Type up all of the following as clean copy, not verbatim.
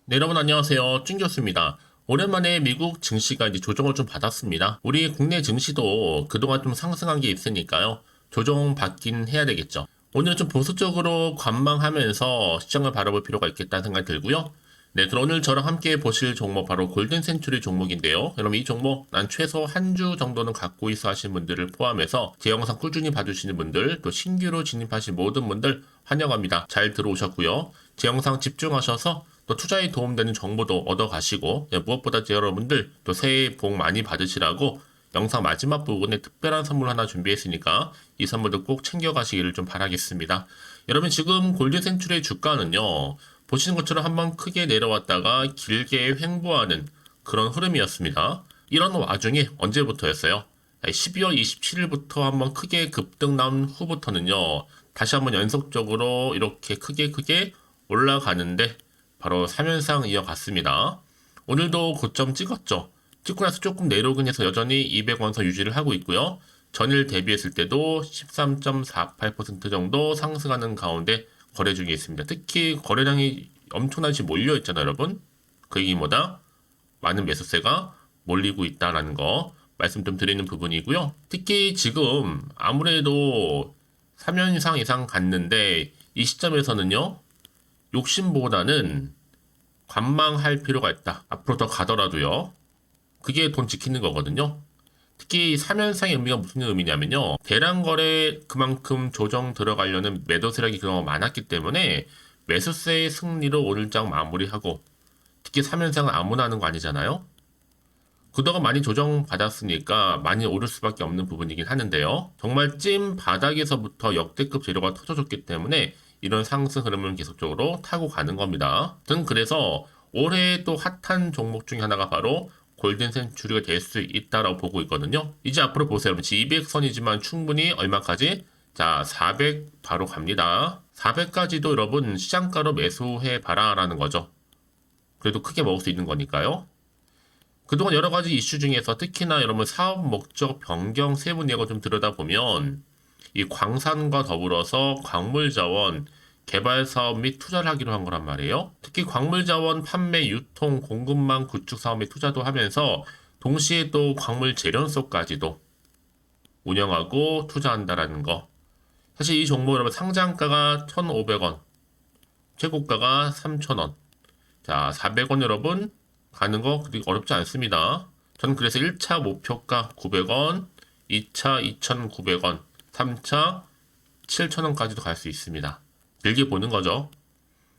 네, 여러분 안녕하세요. 준 교수입니다. 오랜만에 미국 증시가 이제 조정을 좀 받았습니다. 우리 국내 증시도 그동안 좀 상승한 게 있으니까요. 조정 받긴 해야 되겠죠. 오늘 좀 보수적으로 관망하면서 시장을 바라볼 필요가 있겠다는 생각이 들고요. 네, 그럼 오늘 저랑 함께 보실 종목 바로 골든 센츄리 종목인데요. 여러분 이 종목 난 최소 한 주 정도는 갖고 있어 하신 분들을 포함해서 제 영상 꾸준히 봐주시는 분들 또 신규로 진입하신 모든 분들 환영합니다. 잘 들어오셨고요. 제 영상 집중하셔서 또 투자에 도움되는 정보도 얻어가시고 무엇보다 여러분들 또 새해 복 많이 받으시라고 영상 마지막 부분에 특별한 선물 하나 준비했으니까 이 선물도 꼭 챙겨가시기를 좀 바라겠습니다. 여러분 지금 골든 센츄리의 주가는요. 보시는 것처럼 한번 크게 내려왔다가 길게 횡보하는 그런 흐름이었습니다. 이런 와중에 언제부터였어요? 12월 27일부터 한번 크게 급등 나온 후부터는요. 다시 한번 연속적으로 이렇게 크게 올라가는데 바로 3연상 이어갔습니다. 오늘도 고점 찍었죠. 찍고 나서 조금 내려오긴 해서 여전히 200원선 유지를 하고 있고요. 전일 대비했을 때도 13.48% 정도 상승하는 가운데 거래 중에 있습니다. 특히 거래량이 엄청나게 몰려 있잖아요, 여러분. 그 얘기 뭐다? 많은 매수세가 몰리고 있다라는 거 말씀 좀 드리는 부분이고요. 특히 지금 아무래도 3연상 이상 갔는데 이 시점에서는요. 욕심보다는 관망할 필요가 있다. 앞으로 더 가더라도요. 그게 돈 지키는 거거든요. 특히 3연상의 의미가 무슨 의미냐면요. 대량 거래 그만큼 조정 들어가려는 매도 세력이 그동안 많았기 때문에 매수세의 승리로 오늘장 마무리하고 특히 3연상은 아무나 하는 거 아니잖아요. 그동안 많이 조정받았으니까 많이 오를 수밖에 없는 부분이긴 하는데요. 정말 찐 바닥에서부터 역대급 재료가 터져줬기 때문에 이런 상승 흐름을 계속적으로 타고 가는 겁니다. 등 그래서 올해 또 핫한 종목 중에 하나가 바로 골든 센츄리가 될 수 있다라고 보고 있거든요. 이제 앞으로 보세요. 200선이지만 충분히 얼마까지? 자, 400 바로 갑니다. 400까지도 여러분 시장가로 매수해 봐라라는 거죠. 그래도 크게 먹을 수 있는 거니까요. 그동안 여러 가지 이슈 중에서 특히나 여러분 사업 목적 변경 세부 내역을 좀 들여다보면 이 광산과 더불어서 광물 자원 개발 사업 및 투자를 하기로 한 거란 말이에요. 특히 광물 자원 판매, 유통, 공급망 구축 사업에 투자도 하면서 동시에 또 광물 재련소까지도 운영하고 투자한다라는 거. 사실 이 종목 여러분 상장가가 1,500원, 최고가가 3,000원. 자, 400원 여러분 가는 거 그리 어렵지 않습니다. 저는 그래서 1차 목표가 900원, 2차 2,900원, 3차 7,000원까지도 갈 수 있습니다. 길게 보는 거죠.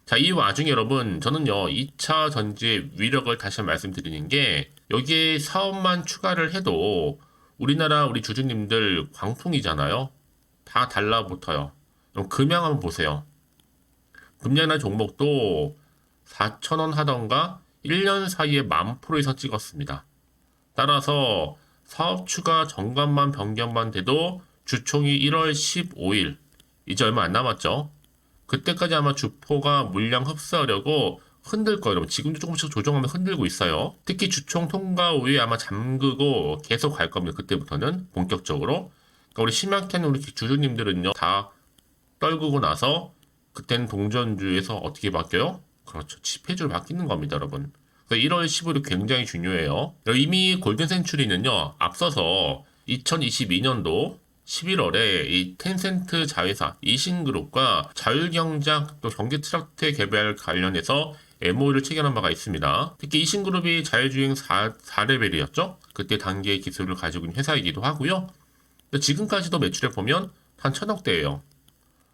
자, 이 와중에 여러분, 저는요, 2차 전지의 위력을 다시 한번 말씀드리는 게, 여기에 사업만 추가를 해도, 우리나라 우리 주주님들 광풍이잖아요. 다 달라붙어요. 그럼 금양 한번 보세요. 금양이라는 종목도 4,000원 하던가 1년 사이에 10,000% 이상 찍었습니다. 따라서 사업 추가 정관만 변경만 돼도 주총이 1월 15일, 이제 얼마 안 남았죠. 그때까지 아마 주포가 물량 흡수하려고 흔들 거예요. 여러분. 지금도 조금씩 조정하면 흔들고 있어요. 특히 주총 통과 후에 아마 잠그고 계속 갈 겁니다. 그때부터는 본격적으로. 그러니까 우리 심약한 우리 주주님들은요, 다 떨구고 나서 그때는 동전주에서 어떻게 바뀌어요? 그렇죠. 지폐주로 바뀌는 겁니다, 여러분. 그래서 1월 15일이 굉장히 중요해요. 이미 골든 센츄리는요, 앞서서 2022년도 11월에 이 텐센트 자회사 이신그룹과 자율경작 또 전기 트럭트 개발 관련해서 MOU를 체결한 바가 있습니다. 특히 이신그룹이 자율주행 4레벨이었죠. 그때 단계 기술을 가지고 있는 회사이기도 하고요. 지금까지도 매출에 보면 한 1,000억대예요.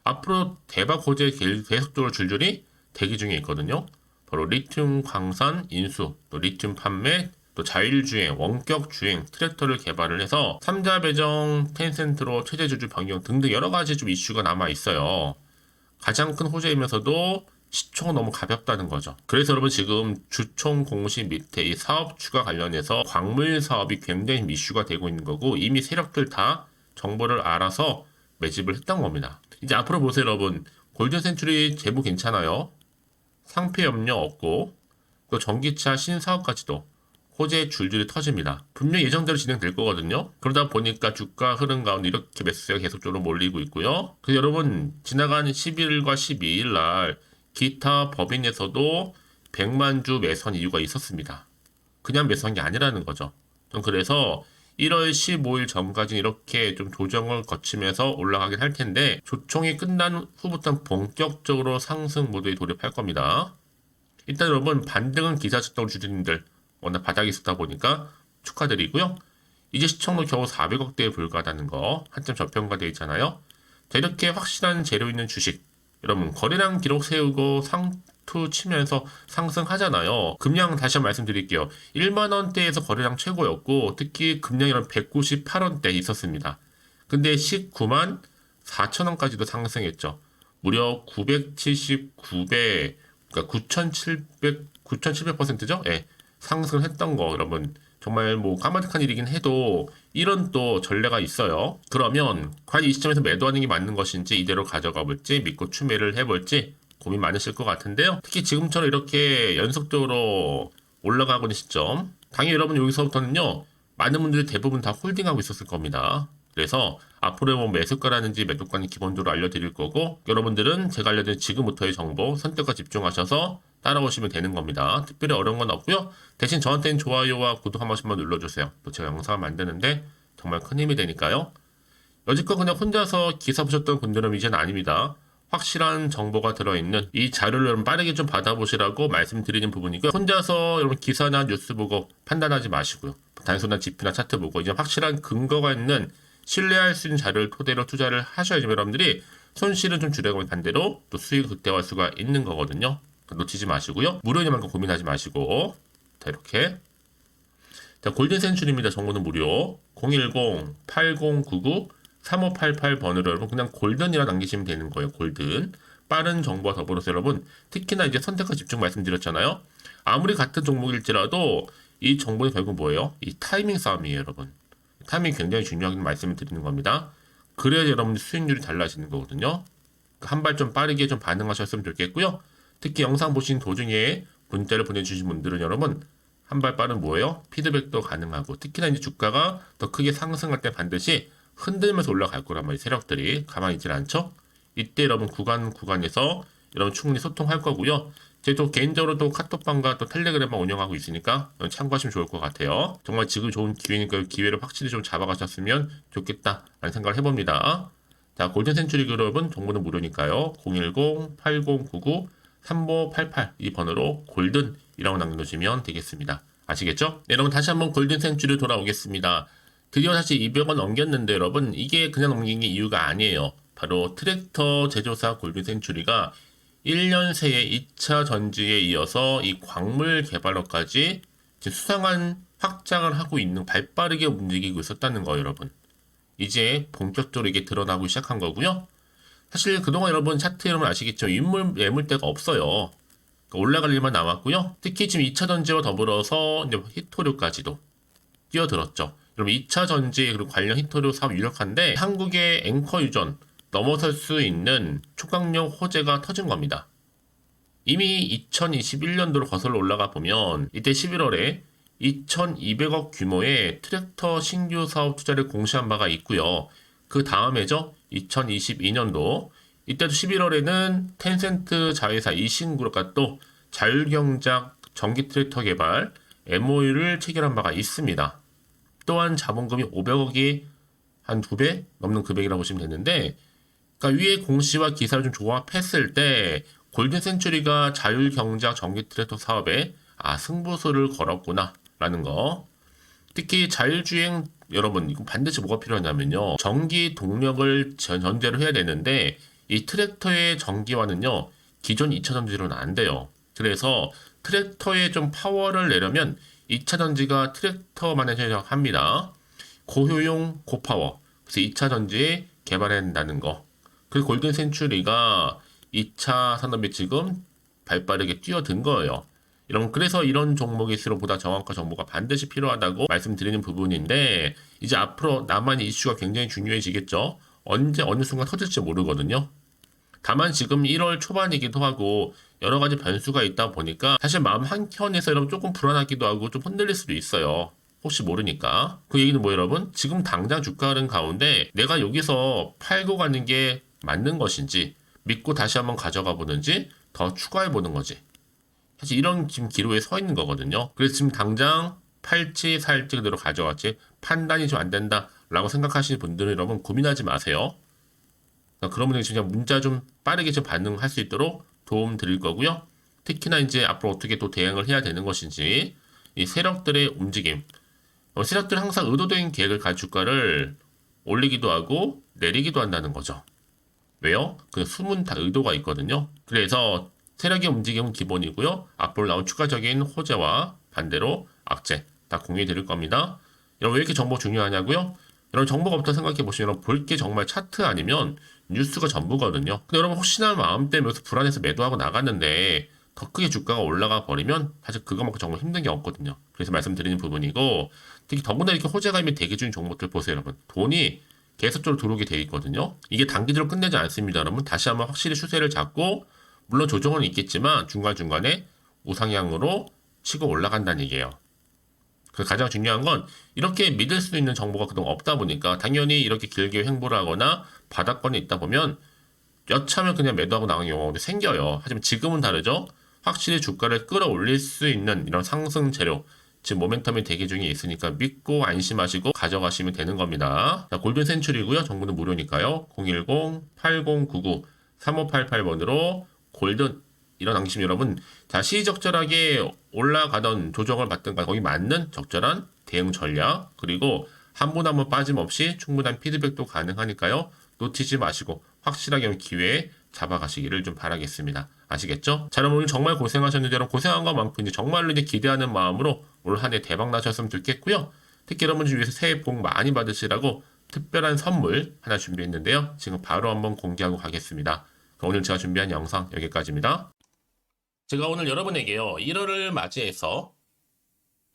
앞으로 대박 호재 계속적으로 줄줄이 대기 중에 있거든요. 바로 리튬 광산 인수, 또 리튬 판매, 또 자율주행, 원격주행 트랙터를 개발을 해서 3자 배정, 텐센트로 최대주주 변경 등등 여러 가지 좀 이슈가 남아 있어요. 가장 큰 호재이면서도 시총은 너무 가볍다는 거죠. 그래서 여러분 지금 주총 공시 밑에 이 사업 추가 관련해서 광물 사업이 굉장히 이슈가 되고 있는 거고 이미 세력들 다 정보를 알아서 매집을 했던 겁니다. 이제 앞으로 보세요, 여러분. 골든 센츄리 제보 괜찮아요. 상표 염려 없고 또 전기차 신사업까지도 호재 줄줄이 터집니다. 분명 예정대로 진행될 거거든요. 그러다 보니까 주가 흐름 가운데 이렇게 매수세가 계속적으로 몰리고 있고요. 그래서 여러분 지나간 11일과 12일 날 기타 법인에서도 100만 주 매수한 이유가 있었습니다. 그냥 매수한 게 아니라는 거죠. 그래서 1월 15일 전까지는 이렇게 좀 조정을 거치면서 올라가긴 할 텐데 조총이 끝난 후부터는 본격적으로 상승 모드에 돌입할 겁니다. 일단 여러분 반등은 기사 출동 주주님들 워낙 바닥이 있었다 보니까 축하드리고요. 이제 시청도 겨우 400억대에 불과하다는 거 한참 저평가되어 있잖아요. 자, 이렇게 확실한 재료 있는 주식 여러분 거래량 기록 세우고 상투 치면서 상승하잖아요. 금량 다시 한번 말씀드릴게요. 1만원대에서 거래량 최고였고 특히 금량이 198원대 있었습니다. 근데 19만 4천원까지도 상승했죠. 무려 979배 그러니까 9,700%죠? 예. 상승을 했던 거 여러분 정말 뭐 까마득한 일이긴 해도 이런 또 전례가 있어요. 그러면 과연 이 시점에서 매도하는 게 맞는 것인지 이대로 가져가 볼지 믿고 추매를 해볼지 고민 많으실 것 같은데요. 특히 지금처럼 이렇게 연속적으로 올라가고 있는 시점 당연히 여러분 여기서부터는요 많은 분들이 대부분 다 홀딩하고 있었을 겁니다. 그래서 앞으로 뭐 매수가라든지 매도가는 기본적으로 알려드릴 거고 여러분들은 제가 알려드린 지금부터의 정보 선택과 집중하셔서 따라오시면 되는 겁니다. 특별히 어려운 건 없고요. 대신 저한테는 좋아요와 구독 한 번씩만 눌러주세요. 또 제가 영상을 만드는데 정말 큰 힘이 되니까요. 여지껏 그냥 혼자서 기사 보셨던 분들은 이제는 아닙니다. 확실한 정보가 들어있는 이 자료를 여러분 빠르게 좀 받아보시라고 말씀드리는 부분이고요. 혼자서 여러분 기사나 뉴스 보고 판단하지 마시고요. 단순한 지표나 차트 보고 이제 확실한 근거가 있는 신뢰할 수 있는 자료를 토대로 투자를 하셔야지 여러분들이 손실은 좀 줄여가면 반대로 또 수익을 극대화할 수가 있는 거거든요. 놓치지 마시고요. 무료이만큼 고민하지 마시고 자 이렇게 자 골든 센츄리입니다. 정보는 무료 010-8099-3588번으로 여러분 그냥 골든이라 남기시면 되는 거예요. 골든 빠른 정보와 더불어서 여러분 특히나 이제 선택과 집중 말씀드렸잖아요. 아무리 같은 종목일지라도 이 정보는 결국 뭐예요? 이 타이밍 싸움이에요. 여러분 타이밍이 굉장히 중요하다는 말씀을 드리는 겁니다. 그래야 여러분들 수익률이 달라지는 거거든요. 한 발 좀 빠르게 좀 반응하셨으면 좋겠고요. 특히 영상 보신 도중에 문자를 보내주신 분들은 여러분 한 발 빠른 뭐예요? 피드백도 가능하고 특히나 이제 주가가 더 크게 상승할 때 반드시 흔들면서 올라갈 거란 말이에요. 세력들이 가만히 있질 않죠? 이때 여러분 구간에서 여러분 충분히 소통할 거고요. 제가 개인적으로 또 카톡방과 또 텔레그램만 운영하고 있으니까 참고하시면 좋을 것 같아요. 정말 지금 좋은 기회니까 기회를 확실히 좀 잡아가셨으면 좋겠다라는 생각을 해봅니다. 자, 골든 센츄리 여러분 정보는 무료니까요. 010-8099-3588 이 번호로 골든이라고 남겨놓으시면 되겠습니다. 아시겠죠? 네, 여러분 다시 한번 골든 센츄리 돌아오겠습니다. 드디어 다시 200원 넘겼는데 여러분 이게 그냥 넘긴 게 이유가 아니에요. 바로 트랙터 제조사 골든 센츄리가 1년 새에 2차 전지에 이어서 이 광물 개발로까지 수상한 확장을 하고 있는 발빠르게 움직이고 있었다는 거예요, 여러분. 이제 본격적으로 이게 드러나고 시작한 거고요. 사실 그동안 여러분 차트 여러분 아시겠죠? 인물 매물대가 없어요. 올라갈 일만 남았고요. 특히 지금 2차 전지와 더불어서 이제 히토류까지도 뛰어들었죠. 여러분 2차 전지 그리고 관련 히토류 사업 유력한데 한국의 앵커 유전 넘어설 수 있는 초강력 호재가 터진 겁니다. 이미 2021년도로 거슬러 올라가 보면 이때 11월에 2,200억 규모의 트랙터 신규 사업 투자를 공시한 바가 있고요. 그 다음에죠. 2022년도 이때도 11월에는 텐센트 자회사 이신그룹과 또 자율경작 전기 트랙터 개발 MOU를 체결한 바가 있습니다. 또한 자본금이 500억이 한 2배 넘는 금액이라고 보시면 되는데 그러니까 위에 공시와 기사를 좀 조합했을 때 골든 센츄리가 자율경작 전기 트랙터 사업에 승부수를 걸었구나 라는 거. 특히 자율주행 여러분 이거 반드시 뭐가 필요하냐면요. 전기 동력을 전제로 해야 되는데 이 트랙터의 전기와는요. 기존 2차 전지로는 안 돼요. 그래서 트랙터에 좀 파워를 내려면 2차 전지가 트랙터만에 제작합니다. 고효용 고파워. 그래서 2차 전지에 개발해야 된다는 거. 그리고 골든 센츄리가 2차 산업에 지금 발빠르게 뛰어든 거예요. 그래서 이런 종목일수록 보다 정확한 정보가 반드시 필요하다고 말씀드리는 부분인데 이제 앞으로 남한의 이슈가 굉장히 중요해지겠죠. 언제 어느 순간 터질지 모르거든요. 다만 지금 1월 초반이기도 하고 여러 가지 변수가 있다 보니까 사실 마음 한켠에서 여러분 조금 불안하기도 하고 좀 흔들릴 수도 있어요. 혹시 모르니까. 그 얘기는 뭐 여러분? 지금 당장 주가 흐름 가운데 내가 여기서 팔고 가는 게 맞는 것인지 믿고 다시 한번 가져가 보는지 더 추가해 보는 거지. 사실 이런 지금 기로에 서 있는 거거든요. 그래서 지금 당장 팔지 살지 그대로 가져왔지 판단이 좀 안 된다라고 생각하시는 분들은 여러분 고민하지 마세요. 그런 분들이 진짜 문자 좀 빠르게 좀 반응할 수 있도록 도움 드릴 거고요. 특히나 이제 앞으로 어떻게 또 대응을 해야 되는 것인지 이 세력들의 움직임, 세력들은 항상 의도된 계획을 가지고 주가를 올리기도 하고 내리기도 한다는 거죠. 왜요? 그 숨은 다 의도가 있거든요. 그래서 세력의 움직임은 기본이고요. 앞으로 나온 추가적인 호재와 반대로 악재 다 공유해 드릴 겁니다. 여러분 왜 이렇게 정보 중요하냐고요? 여러분 정보가 없다 생각해 보시면 볼 게 정말 차트 아니면 뉴스가 전부거든요. 근데 여러분 혹시나 마음 때문에 불안해서 매도하고 나갔는데 더 크게 주가가 올라가 버리면 사실 그거만큼 정말 힘든 게 없거든요. 그래서 말씀드리는 부분이고 특히 더군다나 이렇게 호재가 있는 대기 중인 종목들 보세요, 여러분. 돈이 계속적으로 들어오게 돼 있거든요. 이게 단기적으로 끝내지 않습니다, 여러분. 다시 한번 확실히 추세를 잡고 물론 조정은 있겠지만 중간중간에 우상향으로 치고 올라간다는 얘기예요. 그 가장 중요한 건 이렇게 믿을 수 있는 정보가 그동안 없다 보니까 당연히 이렇게 길게 횡보를 하거나 바닥권에 있다 보면 여차하면 그냥 매도하고 나가는 경우도 생겨요. 하지만 지금은 다르죠. 확실히 주가를 끌어올릴 수 있는 이런 상승 재료, 지금 모멘텀이 대기 중에 있으니까 믿고 안심하시고 가져가시면 되는 겁니다. 자, 골든 센츄리고요. 정보는 무료니까요. 010-8099-3588번으로 골든 이런 앙심 여러분 자 시적절하게 올라가던 조정을 받든가 거기 맞는 적절한 대응 전략 그리고 한 분 한 분 빠짐없이 충분한 피드백도 가능하니까요. 놓치지 마시고 확실하게 기회에 잡아가시기를 좀 바라겠습니다. 아시겠죠? 자, 여러분 오늘 정말 고생하셨는데 여러분 고생한 것만큼 이제 정말로 이제 기대하는 마음으로 올 한 해 대박 나셨으면 좋겠고요. 특히 여러분들 위해서 새해 복 많이 받으시라고 특별한 선물 하나 준비했는데요. 지금 바로 한번 공개하고 가겠습니다. 오늘 제가 준비한 영상 여기까지입니다. 제가 오늘 여러분에게요. 1월을 맞이해서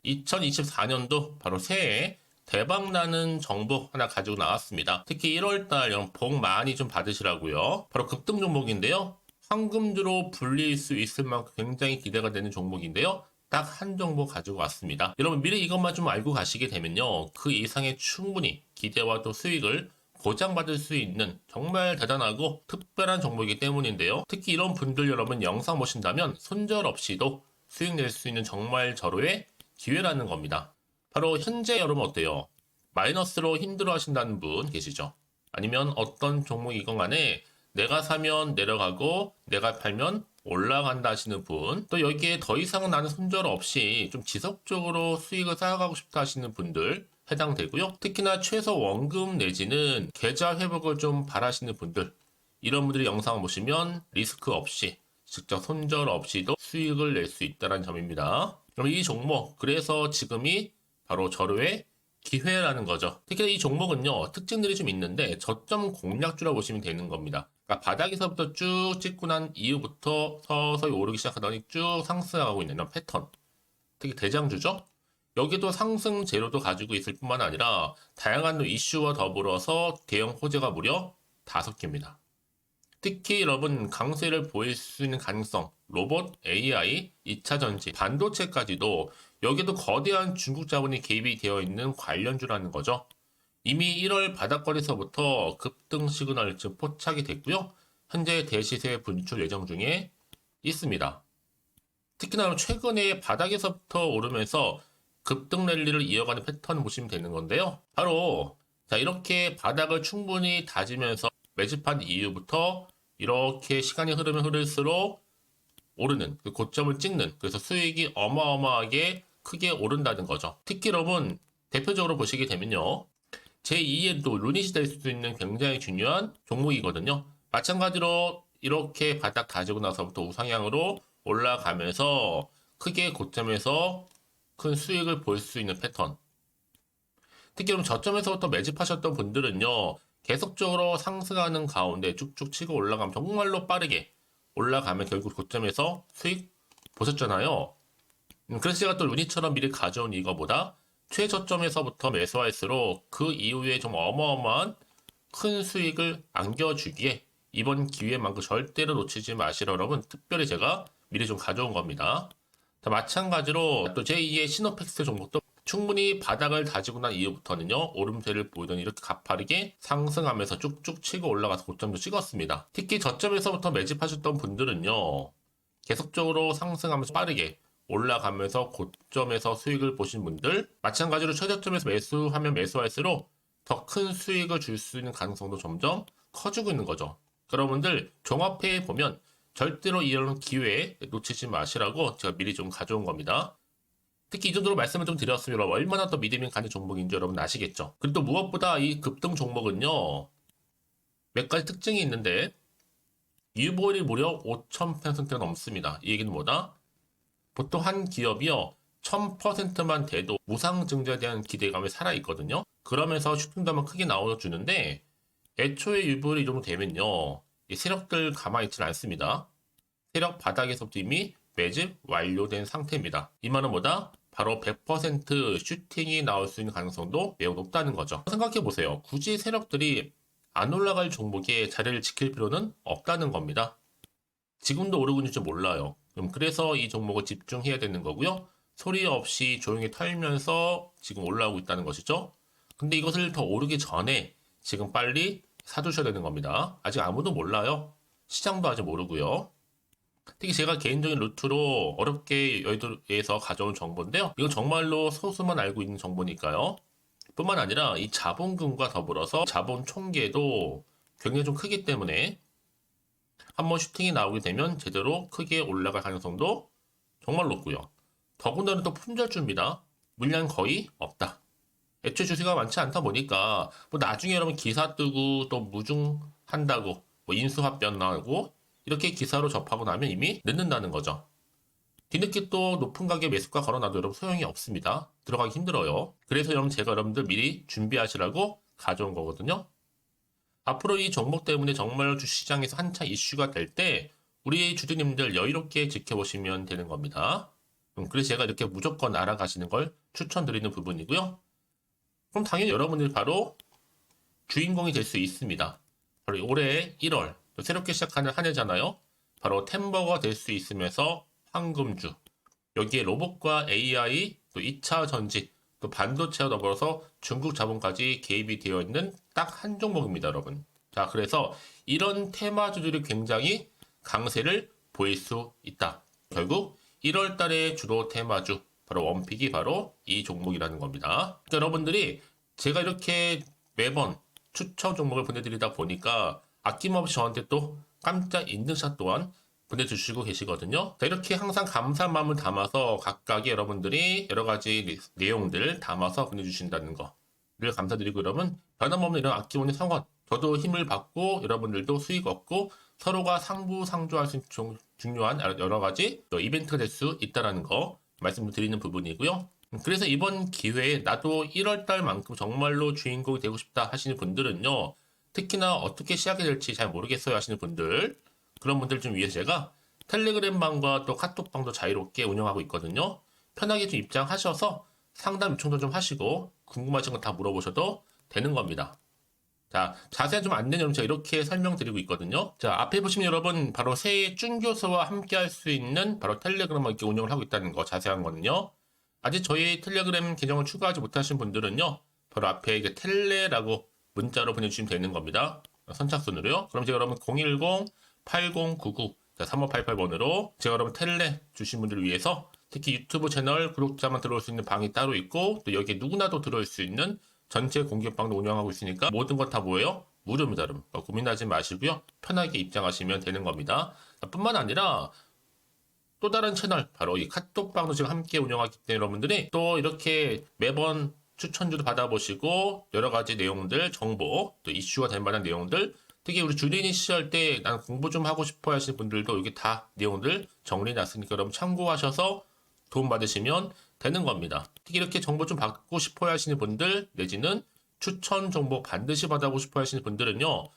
2024년도 바로 새해 대박나는 정보 하나 가지고 나왔습니다. 특히 1월달 복 많이 좀 받으시라고요. 바로 급등 종목인데요. 황금주로 불릴 수 있을 만큼 굉장히 기대가 되는 종목인데요. 딱 한 종목 가지고 왔습니다. 여러분 미리 이것만 좀 알고 가시게 되면요. 그 이상의 충분히 기대와 또 수익을 보장받을 수 있는 정말 대단하고 특별한 종목이기 때문인데요. 특히 이런 분들 여러분 영상 보신다면 손절없이도 수익 낼 수 있는 정말 절호의 기회라는 겁니다. 바로 현재 여러분 어때요? 마이너스로 힘들어 하신다는 분 계시죠? 아니면 어떤 종목이건 간에 내가 사면 내려가고 내가 팔면 올라간다 하시는 분, 또 여기에 더 이상 나는 손절 없이 좀 지속적으로 수익을 쌓아가고 싶다 하시는 분들 해당되고요. 특히나 최소 원금 내지는 계좌 회복을 좀 바라시는 분들, 이런 분들이 영상을 보시면 리스크 없이 직접 손절 없이도 수익을 낼 수 있다는 점입니다. 그럼 이 종목, 그래서 지금이 바로 절호의 기회라는 거죠. 특히 이 종목은요, 특징들이 좀 있는데 저점 공략주라고 보시면 되는 겁니다. 그러니까 바닥에서부터 쭉 찍고 난 이후부터 서서히 오르기 시작하더니 쭉 상승하고 있는 이런 패턴. 특히 대장주죠. 여기도 상승 재료도 가지고 있을 뿐만 아니라 다양한 이슈와 더불어서 대형 호재가 무려 5개입니다. 특히 여러분 강세를 보일 수 있는 가능성, 로봇, AI, 2차 전지, 반도체까지도 여기도 거대한 중국 자본이 개입이 되어 있는 관련주라는 거죠. 이미 1월 바닥권에서부터 급등 시그널 즉 포착이 됐고요. 현재 대시세 분출 예정 중에 있습니다. 특히나 최근에 바닥에서부터 오르면서 급등 랠리를 이어가는 패턴을 보시면 되는 건데요. 바로 자 이렇게 바닥을 충분히 다지면서 매집한 이후부터 이렇게 시간이 흐르면 흐를수록 오르는 그 고점을 찍는 그래서 수익이 어마어마하게 크게 오른다는 거죠. 특히 여러분 대표적으로 보시게 되면요. 제2의 또 루닛이 될 수 있는 굉장히 중요한 종목이거든요. 마찬가지로 이렇게 바닥 다지고 나서부터 우상향으로 올라가면서 크게 고점에서 큰 수익을 볼 수 있는 패턴. 특히 그럼 저점에서부터 매집하셨던 분들은요. 계속적으로 상승하는 가운데 쭉쭉 치고 올라가면 정말로 빠르게 올라가면 결국 고점에서 수익 보셨잖아요. 그래서 제가 또 루닛처럼 미리 가져온 이거보다 최저점에서부터 매수할수록 그 이후에 좀 어마어마한 큰 수익을 안겨주기에 이번 기회만큼 절대로 놓치지 마시라 여러분 특별히 제가 미리 좀 가져온 겁니다. 자, 마찬가지로 또 제2의 시노팩스 종목도 충분히 바닥을 다지고 난 이후부터는요 오름세를 보이더니 이렇게 가파르게 상승하면서 쭉쭉 치고 올라가서 고점도 찍었습니다. 특히 저점에서부터 매집하셨던 분들은요 계속적으로 상승하면서 빠르게 올라가면서 고점에서 수익을 보신 분들, 마찬가지로 최저점에서 매수하면 매수할수록 더 큰 수익을 줄 수 있는 가능성도 점점 커지고 있는 거죠. 여러분들 종합해 보면 절대로 이런 기회 놓치지 마시라고 제가 미리 좀 가져온 겁니다. 특히 이 정도로 말씀을 좀 드렸으면 여러분 얼마나 더 믿음이 가는 종목인지 여러분 아시겠죠? 그리고 또 무엇보다 이 급등 종목은요, 몇 가지 특징이 있는데 유보율이 무려 5,000%가 넘습니다. 이 얘기는 뭐다? 보통 한 기업이요 1000%만 돼도 무상증자에 대한 기대감이 살아있거든요. 그러면서 슈팅도 한번 크게 나와주는데 애초에 유보율이 이 정도 되면요, 이 세력들 가만히 있지는 않습니다. 세력 바닥에서부터 이미 매집 완료된 상태입니다. 이 말은 뭐다? 바로 100% 슈팅이 나올 수 있는 가능성도 매우 높다는 거죠. 생각해보세요. 굳이 세력들이 안 올라갈 종목에 자리를 지킬 필요는 없다는 겁니다. 지금도 오르고 있는지 몰라요. 그래서 이 종목을 집중해야 되는 거고요. 소리 없이 조용히 털면서 지금 올라오고 있다는 것이죠. 근데 이것을 더 오르기 전에 지금 빨리 사두셔야 되는 겁니다. 아직 아무도 몰라요. 시장도 아직 모르고요. 특히 제가 개인적인 루트로 어렵게 여의도에서 가져온 정보인데요. 이건 정말로 소수만 알고 있는 정보니까요. 뿐만 아니라 이 자본금과 더불어서 자본 총계도 굉장히 좀 크기 때문에 한번 슈팅이 나오게 되면 제대로 크게 올라갈 가능성도 정말 높고요. 더군다나 또 품절주입니다. 물량 거의 없다. 애초에 주식가 많지 않다 보니까 뭐 나중에 여러분 기사 뜨고 또 무중한다고 뭐 인수합병 나오고 이렇게 기사로 접하고 나면 이미 늦는다는 거죠. 뒤늦게 또 높은 가격 매수가 걸어놔도 여러분 소용이 없습니다. 들어가기 힘들어요. 그래서 여러분 제가 여러분들 미리 준비하시라고 가져온 거거든요. 앞으로 이 종목 때문에 정말 주시장에서 한창 이슈가 될 때 우리 주주님들 여유롭게 지켜보시면 되는 겁니다. 그래서 제가 이렇게 무조건 알아가시는 걸 추천드리는 부분이고요. 그럼 당연히 여러분들이 바로 주인공이 될 수 있습니다. 바로 올해 1월 새롭게 시작하는 한 해잖아요. 바로 템버가 될 수 있으면서 황금주, 여기에 로봇과 AI, 또 2차 전지, 또 반도체와 더불어서 중국 자본까지 개입이 되어 있는 딱 한 종목입니다, 여러분. 자, 그래서 이런 테마주들이 굉장히 강세를 보일 수 있다. 결국 1월 달에 주로 테마주, 바로 원픽이 바로 이 종목이라는 겁니다. 그러니까 여러분들이 제가 이렇게 매번 추천 종목을 보내드리다 보니까 아낌없이 저한테 또 깜짝 인증샷 또한 보내주시고 계시거든요. 자, 이렇게 항상 감사한 마음을 담아서 각각의 여러분들이 여러 가지 내용들 담아서 보내주신다는 거를 감사드리고, 여러분 변함없는 이런 아낌없는 성원, 저도 힘을 받고 여러분들도 수익 얻고 서로가 상부상조할 수 있는 중요한 여러 가지 이벤트가 될 수 있다는 거 말씀을 드리는 부분이고요. 그래서 이번 기회에 나도 1월달만큼 정말로 주인공이 되고 싶다 하시는 분들은요, 특히나 어떻게 시작이 될지 잘 모르겠어요 하시는 분들, 그런 분들 좀 위해서 제가 텔레그램 방과 또 카톡 방도 자유롭게 운영하고 있거든요. 편하게 좀 입장하셔서 상담 요청도 좀 하시고 궁금하신 거 다 물어보셔도 되는 겁니다. 자, 자세한 좀 안내 내용 제가 이렇게 설명드리고 있거든요. 자, 앞에 보시면 여러분 바로 새해 쭌교수와 함께 할 수 있는 바로 텔레그램을 이렇게 운영을 하고 있다는 거, 자세한 거는요. 아직 저희 텔레그램 계정을 추가하지 못하신 분들은요, 바로 앞에 이제 텔레라고 문자로 보내주시면 되는 겁니다. 선착순으로요. 그럼 제가 여러분 010-8099-3588번으로 제가 여러분 텔레 주신 분들을 위해서 특히 유튜브 채널 구독자만 들어올 수 있는 방이 따로 있고, 또 여기에 누구나도 들어올 수 있는 전체 공개방도 운영하고 있으니까 모든 것 다 뭐예요? 무료입니다, 여러분. 고민하지 마시고요. 편하게 입장하시면 되는 겁니다. 뿐만 아니라 또 다른 채널, 바로 이 카톡방도 지금 함께 운영하기 때문에 여러분들이 또 이렇게 매번 추천주도 받아보시고 여러 가지 내용들, 정보, 또 이슈가 될 만한 내용들, 특히 우리 주린이 시절 때 나는 공부 좀 하고 싶어 하시는 분들도 여기 다 내용들 정리해놨으니까 여러분 참고하셔서 도움 받으시면 되는 겁니다. 특히 이렇게 정보 좀 받고 싶어 하시는 분들, 내지는 추천 정보 반드시 받아보고 싶어 하시는 분들은요,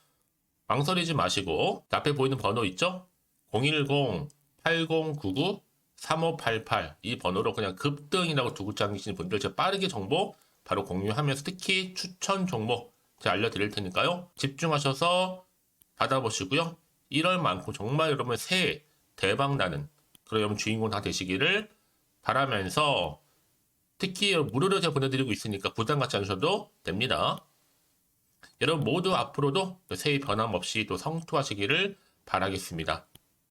망설이지 마시고 앞에 보이는 번호 있죠? 010-8099-3588 이 번호로 그냥 급등이라고 두고 당기시는 분들 제가 빠르게 정보 바로 공유하면서 특히 추천 종목 제가 알려드릴 테니까요. 집중하셔서 받아보시고요. 1월만큼 정말 여러분 새해 대박나는 그런 여러분 주인공 다 되시기를 바라면서, 특히 무료로 제가 보내드리고 있으니까 부담 갖지 않으셔도 됩니다. 여러분 모두 앞으로도 새해 변함없이 또 성투하시기를 바라겠습니다.